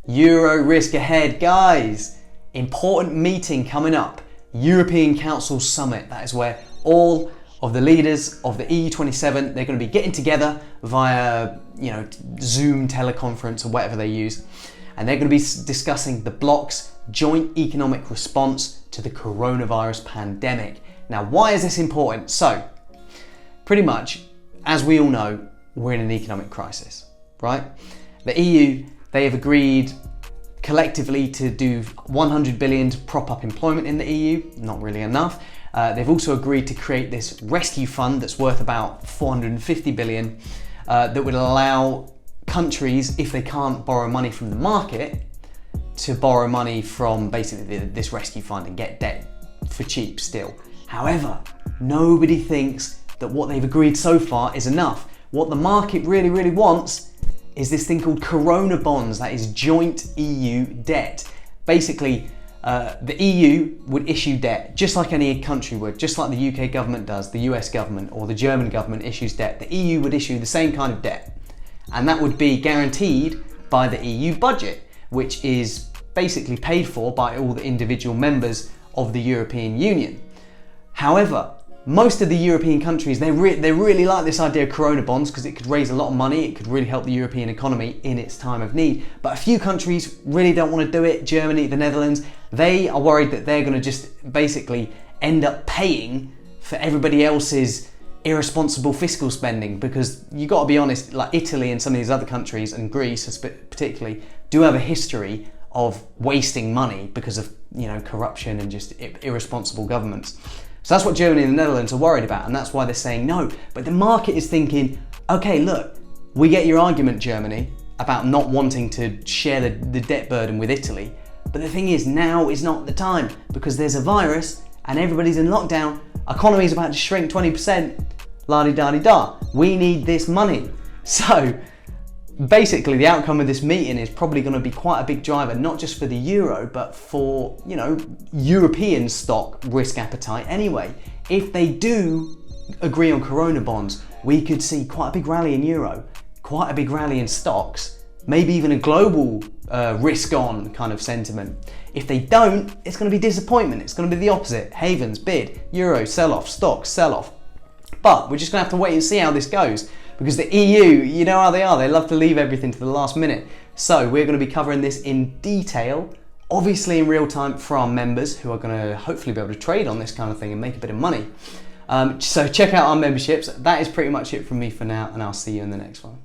Euro risk ahead, guys. Important meeting coming up. European Council Summit. That is where all of the leaders of the EU27, they're going to be getting together via, Zoom teleconference or whatever they use. And they're going to be discussing the bloc's joint economic response to the coronavirus pandemic. Now, why is this important? So, pretty much, as we all know, we're in an economic crisis, right? The EU, they have agreed collectively to do 100 billion to prop up employment in the EU, not really enough. They've also agreed to create this rescue fund that's worth about 450 billion that would allow countries, if they can't borrow money from the market, to borrow money from basically this rescue fund and get debt for cheap still. However, nobody thinks that what they've agreed so far is enough. What the market really, really wants is this thing called corona bonds, that is joint EU debt. Basically, the EU would issue debt just like any country would, just like the UK government does, the US government or the German government issues debt. The EU would issue the same kind of debt, and that would be guaranteed by the EU budget, which is basically paid for by all the individual members of the European Union. However, most of the European countries, they really like this idea of corona bonds because it could raise a lot of money, it could really help the European economy in its time of need. But a few countries really don't want to do it. Germany, the Netherlands, they are worried that they're going to just basically end up paying for everybody else's irresponsible fiscal spending, because you got to be honest, like Italy and some of these other countries, and Greece particularly, do have a history of wasting money because of corruption and just irresponsible governments. So that's what Germany and the Netherlands are worried about, and that's why they're saying no. But the market is thinking, okay, look, we get your argument, Germany, about not wanting to share the debt burden with Italy. But the thing is, now is not the time, because there's a virus and everybody's in lockdown. Economy's about to shrink 20%. La-di-da-di-da. We need this money. So basically, the outcome of this meeting is probably going to be quite a big driver, not just for the euro, but for, European stock risk appetite anyway. If they do agree on corona bonds, we could see quite a big rally in euro, quite a big rally in stocks, maybe even a global risk on kind of sentiment. If they don't, it's going to be disappointment. It's going to be the opposite. Havens, bid, euro, sell off, stocks, sell off. But we're just going to have to wait and see how this goes, because the EU, you know how they are, they love to leave everything to the last minute. So we're going to be covering this in detail, obviously in real time for our members, who are going to hopefully be able to trade on this kind of thing and make a bit of money. So check out our memberships. That is pretty much it from me for now, and I'll see you in the next one.